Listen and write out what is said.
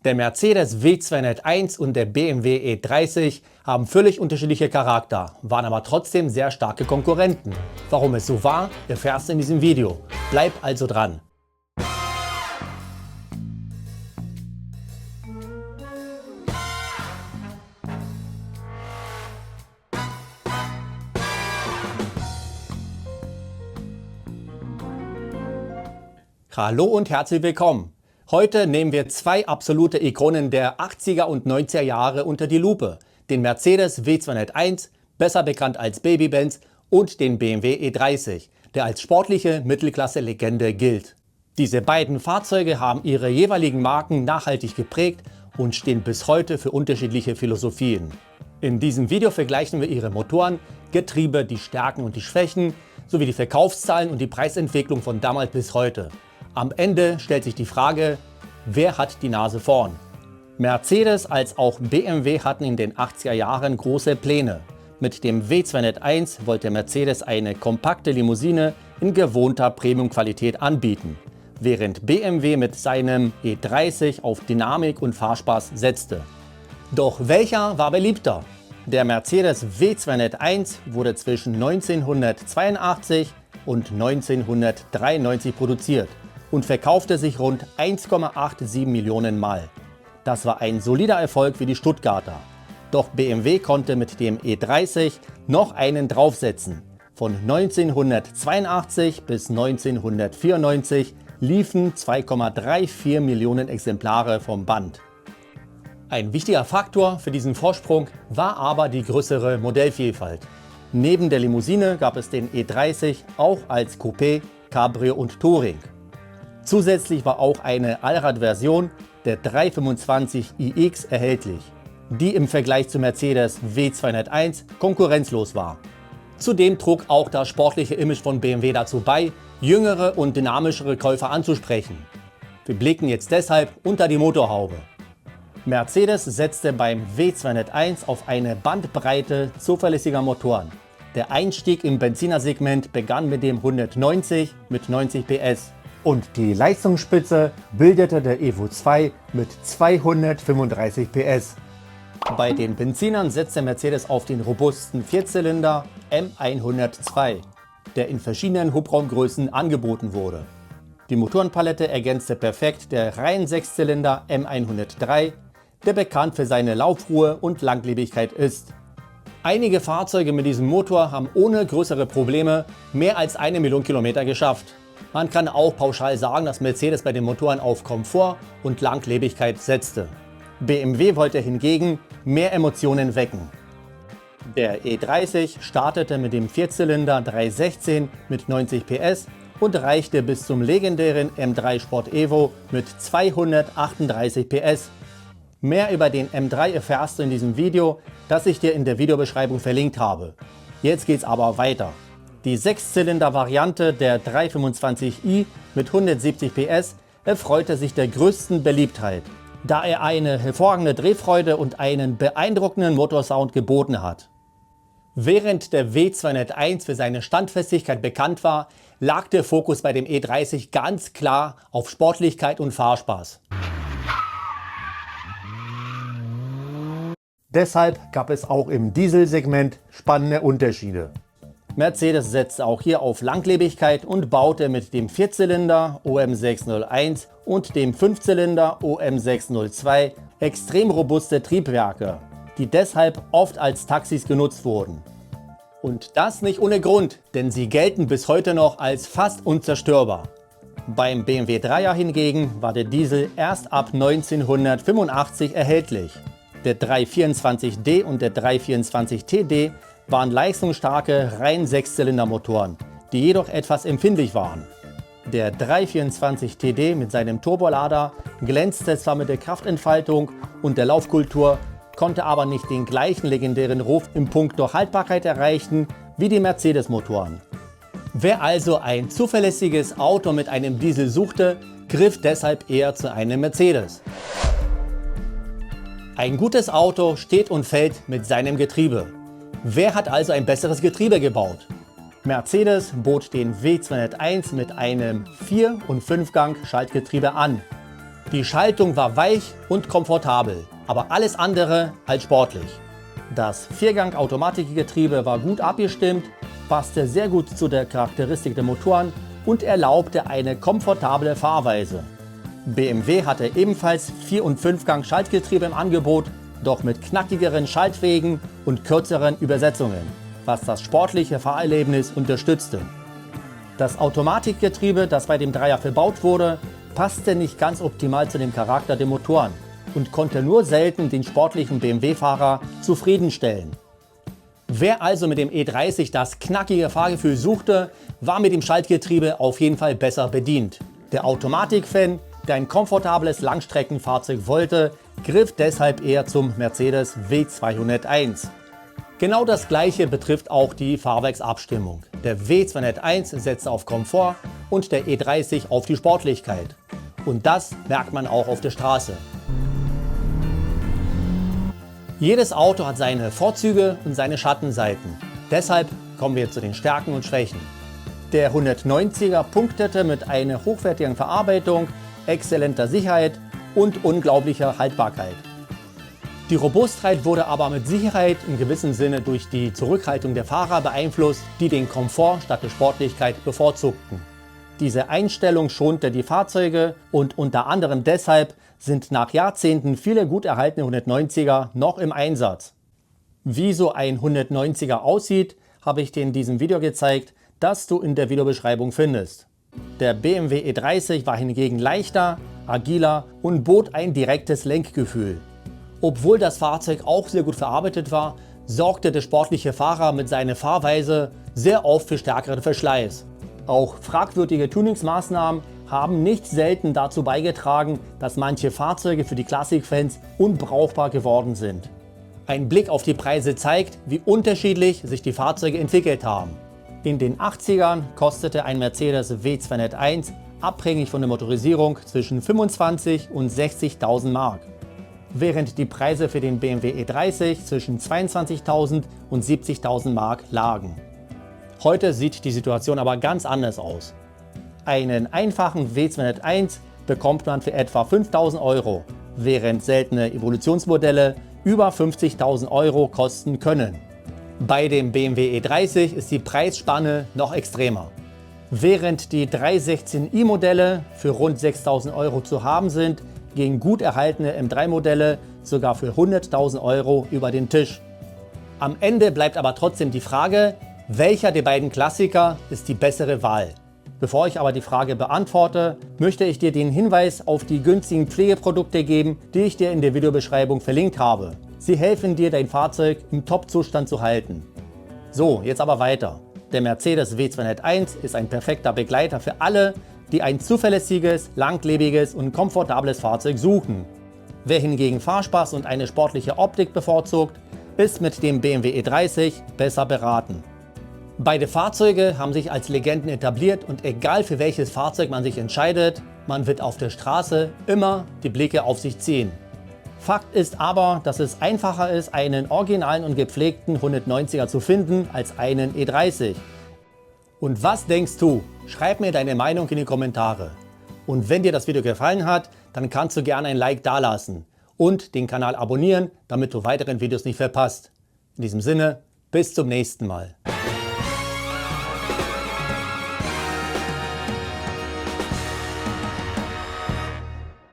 Der Mercedes W201 und der BMW E30 haben völlig unterschiedliche Charakter, waren aber trotzdem sehr starke Konkurrenten. Warum es so war, erfährst du in diesem Video. Bleib also dran. Hallo und herzlich willkommen. Heute nehmen wir zwei absolute Ikonen der 80er und 90er Jahre unter die Lupe. Den Mercedes W201, besser bekannt als Baby-Benz, und den BMW E30, der als sportliche Mittelklasse-Legende gilt. Diese beiden Fahrzeuge haben ihre jeweiligen Marken nachhaltig geprägt und stehen bis heute für unterschiedliche Philosophien. In diesem Video vergleichen wir ihre Motoren, Getriebe, die Stärken und die Schwächen, sowie die Verkaufszahlen und die Preisentwicklung von damals bis heute. Am Ende stellt sich die Frage, wer hat die Nase vorn? Mercedes als auch BMW hatten in den 80er Jahren große Pläne. Mit dem W201 wollte Mercedes eine kompakte Limousine in gewohnter Premium-Qualität anbieten, während BMW mit seinem E30 auf Dynamik und Fahrspaß setzte. Doch welcher war beliebter? Der Mercedes W201 wurde zwischen 1982 und 1993 produziert und verkaufte sich rund 1,87 Millionen Mal. Das war ein solider Erfolg für die Stuttgarter. Doch BMW konnte mit dem E30 noch einen draufsetzen. Von 1982 bis 1994 liefen 2,34 Millionen Exemplare vom Band. Ein wichtiger Faktor für diesen Vorsprung war aber die größere Modellvielfalt. Neben der Limousine gab es den E30 auch als Coupé, Cabrio und Touring. Zusätzlich war auch eine Allradversion, der 325iX, erhältlich, die im Vergleich zu Mercedes W201 konkurrenzlos war. Zudem trug auch das sportliche Image von BMW dazu bei, jüngere und dynamischere Käufer anzusprechen. Wir blicken jetzt deshalb unter die Motorhaube. Mercedes setzte beim W201 auf eine Bandbreite zuverlässiger Motoren. Der Einstieg im Benzinersegment begann mit dem 190 mit 90 PS. Und die Leistungsspitze bildete der Evo 2 mit 235 PS. Bei den Benzinern setzte Mercedes auf den robusten Vierzylinder M102, der in verschiedenen Hubraumgrößen angeboten wurde. Die Motorenpalette ergänzte perfekt der Reihen-Sechszylinder M103, der bekannt für seine Laufruhe und Langlebigkeit ist. Einige Fahrzeuge mit diesem Motor haben ohne größere Probleme mehr als 1 Million Kilometer geschafft. Man kann auch pauschal sagen, dass Mercedes bei den Motoren auf Komfort und Langlebigkeit setzte. BMW wollte hingegen mehr Emotionen wecken. Der E30 startete mit dem Vierzylinder 316 mit 90 PS und reichte bis zum legendären M3 Sport Evo mit 238 PS. Mehr über den M3 erfährst du in diesem Video, das ich dir in der Videobeschreibung verlinkt habe. Jetzt geht's aber weiter. Die Sechszylinder-Variante der 325i mit 170 PS erfreute sich der größten Beliebtheit, da er eine hervorragende Drehfreude und einen beeindruckenden Motorsound geboten hat. Während der W201 für seine Standfestigkeit bekannt war, lag der Fokus bei dem E30 ganz klar auf Sportlichkeit und Fahrspaß. Deshalb gab es auch im Dieselsegment spannende Unterschiede. Mercedes setzte auch hier auf Langlebigkeit und baute mit dem Vierzylinder OM601 und dem Fünfzylinder OM602 extrem robuste Triebwerke, die deshalb oft als Taxis genutzt wurden. Und das nicht ohne Grund, denn sie gelten bis heute noch als fast unzerstörbar. Beim BMW 3er hingegen war der Diesel erst ab 1985 erhältlich. Der 324D und der 324TD waren leistungsstarke Reihen-Sechszylindermotoren, die jedoch etwas empfindlich waren. Der 324TD mit seinem Turbolader glänzte zwar mit der Kraftentfaltung und der Laufkultur, konnte aber nicht den gleichen legendären Ruf in puncto Haltbarkeit erreichen wie die Mercedes-Motoren. Wer also ein zuverlässiges Auto mit einem Diesel suchte, griff deshalb eher zu einem Mercedes. Ein gutes Auto steht und fällt mit seinem Getriebe. Wer hat also ein besseres Getriebe gebaut? Mercedes bot den W201 mit einem 4- und 5-Gang Schaltgetriebe an. Die Schaltung war weich und komfortabel, aber alles andere als sportlich. Das Viergang-Automatikgetriebe war gut abgestimmt, passte sehr gut zu der Charakteristik der Motoren und erlaubte eine komfortable Fahrweise. BMW hatte ebenfalls 4- und 5-Gang-Schaltgetriebe im Angebot, doch mit knackigeren Schaltwegen und kürzeren Übersetzungen, was das sportliche Fahrerlebnis unterstützte. Das Automatikgetriebe, das bei dem Dreier verbaut wurde, passte nicht ganz optimal zu dem Charakter der Motoren und konnte nur selten den sportlichen BMW-Fahrer zufriedenstellen. Wer also mit dem E30 das knackige Fahrgefühl suchte, war mit dem Schaltgetriebe auf jeden Fall besser bedient. Der Automatik-Fan, der ein komfortables Langstreckenfahrzeug wollte, griff deshalb eher zum Mercedes W201. Genau das gleiche betrifft auch die Fahrwerksabstimmung. Der W201 setzt auf Komfort und der E30 auf die Sportlichkeit. Und das merkt man auch auf der Straße. Jedes Auto hat seine Vorzüge und seine Schattenseiten. Deshalb kommen wir zu den Stärken und Schwächen. Der 190er punktete mit einer hochwertigen Verarbeitung, exzellenter Sicherheit und unglaublicher Haltbarkeit. Die Robustheit wurde aber mit Sicherheit in gewissem Sinne durch die Zurückhaltung der Fahrer beeinflusst, die den Komfort statt der Sportlichkeit bevorzugten. Diese Einstellung schonte die Fahrzeuge und unter anderem deshalb sind nach Jahrzehnten viele gut erhaltene 190er noch im Einsatz. Wie so ein 190er aussieht, habe ich dir in diesem Video gezeigt, das du in der Videobeschreibung findest. Der BMW E30 war hingegen leichter, agiler und bot ein direktes Lenkgefühl. Obwohl das Fahrzeug auch sehr gut verarbeitet war, sorgte der sportliche Fahrer mit seiner Fahrweise sehr oft für stärkeren Verschleiß. Auch fragwürdige Tuningsmaßnahmen haben nicht selten dazu beigetragen, dass manche Fahrzeuge für die Klassikfans unbrauchbar geworden sind. Ein Blick auf die Preise zeigt, wie unterschiedlich sich die Fahrzeuge entwickelt haben. In den 80ern kostete ein Mercedes W201 abhängig von der Motorisierung zwischen 25.000 und 60.000 Mark, während die Preise für den BMW E30 zwischen 22.000 und 70.000 Mark lagen. Heute sieht die Situation aber ganz anders aus. Einen einfachen W201 bekommt man für etwa 5.000 €, während seltene Evolutionsmodelle über 50.000 € kosten können. Bei dem BMW E30 ist die Preisspanne noch extremer. Während die 316i-Modelle für rund 6.000 € zu haben sind, gehen gut erhaltene M3-Modelle sogar für 100.000 € über den Tisch. Am Ende bleibt aber trotzdem die Frage, welcher der beiden Klassiker ist die bessere Wahl? Bevor ich aber die Frage beantworte, möchte ich dir den Hinweis auf die günstigen Pflegeprodukte geben, die ich dir in der Videobeschreibung verlinkt habe. Sie helfen dir, dein Fahrzeug im Top-Zustand zu halten. So, jetzt aber weiter. Der Mercedes W201 ist ein perfekter Begleiter für alle, die ein zuverlässiges, langlebiges und komfortables Fahrzeug suchen. Wer hingegen Fahrspaß und eine sportliche Optik bevorzugt, ist mit dem BMW E30 besser beraten. Beide Fahrzeuge haben sich als Legenden etabliert und egal für welches Fahrzeug man sich entscheidet, man wird auf der Straße immer die Blicke auf sich ziehen. Fakt ist aber, dass es einfacher ist, einen originalen und gepflegten 190er zu finden, als einen E30. Und was denkst du? Schreib mir deine Meinung in die Kommentare. Und wenn dir das Video gefallen hat, dann kannst du gerne ein Like dalassen und den Kanal abonnieren, damit du weiteren Videos nicht verpasst. In diesem Sinne, bis zum nächsten Mal.